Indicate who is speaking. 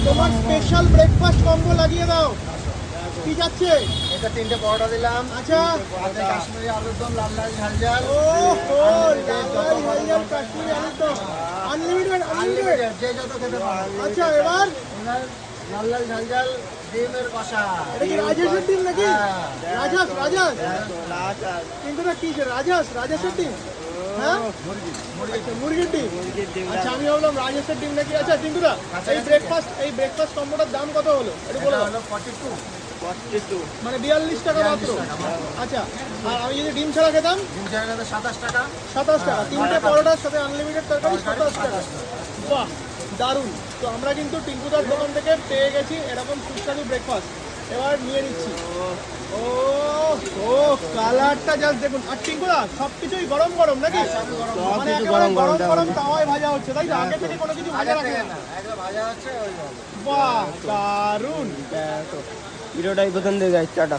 Speaker 1: তোমার special breakfast combo লাগিয়ে দাও। কি যাচ্ছে?
Speaker 2: এটা 3টে পরোটা দিলাম।
Speaker 1: আচ্ছা,
Speaker 2: সাথে কাশ্মীরি আলুর দম, লাল লাল ঝাল ঝাল।
Speaker 1: ও হো, লাল লাল কাশ্মীরি আলুর দম আনলিমিটেড আনলিমিটেড।
Speaker 2: যে যত খেতে পারো।
Speaker 1: আচ্ছা, এবার
Speaker 2: লাল লাল ঝাল ঝাল ডিমের কষা।
Speaker 1: এটা কি রাজেশের টিম নাকি?
Speaker 2: হ্যাঁ।
Speaker 1: রাজাস রাজাস কিন্তু না কি রাজেশের টিম? হ্যাঁ, আচ্ছা, মুরগির টিম। আচ্ছা, আমি ভাবলাম রাজেশের টিম নাকি। আচ্ছা টিঙ্কুদা, এই ব্রেকফাস্ট কম্বোটার দাম কত হলো একটু বলো।
Speaker 2: 42
Speaker 1: মানে 42 টাকা মাত্র। আচ্ছা, আর আমি যদি ডিম ছাড়া খেতাম?
Speaker 2: ডিম ছাড়া 27 টাকা।
Speaker 1: 27 টাকা। 3টে পরোটার সাথে আনলিমিটেড তরকারি 27 টাকা। বাহ, দারুণ। তো আমরা কিন্তু টিঙ্কুদার দোকান থেকে পেয়ে গেছি এরকম সুস্বাদু ব্রেকফাস্ট। এবার নিয়ে নিচ্ছি। ও ও, কালারটা জাস্ট দেখুন। আর টিঙ্কুদা, সবকিছুই গরম গরম নাকি? মানে একেবারে গরম গরম তাওয়ায় ভাজা হচ্ছে, তাই তো? আগে থেকে কোনো কিছু ভাজা রাখে না?
Speaker 2: একদম ভাজা হচ্ছে ওই জন্য।
Speaker 1: বাহ, দারুণ।
Speaker 3: ভিডিওটাই প্রথম দিকে টাটা।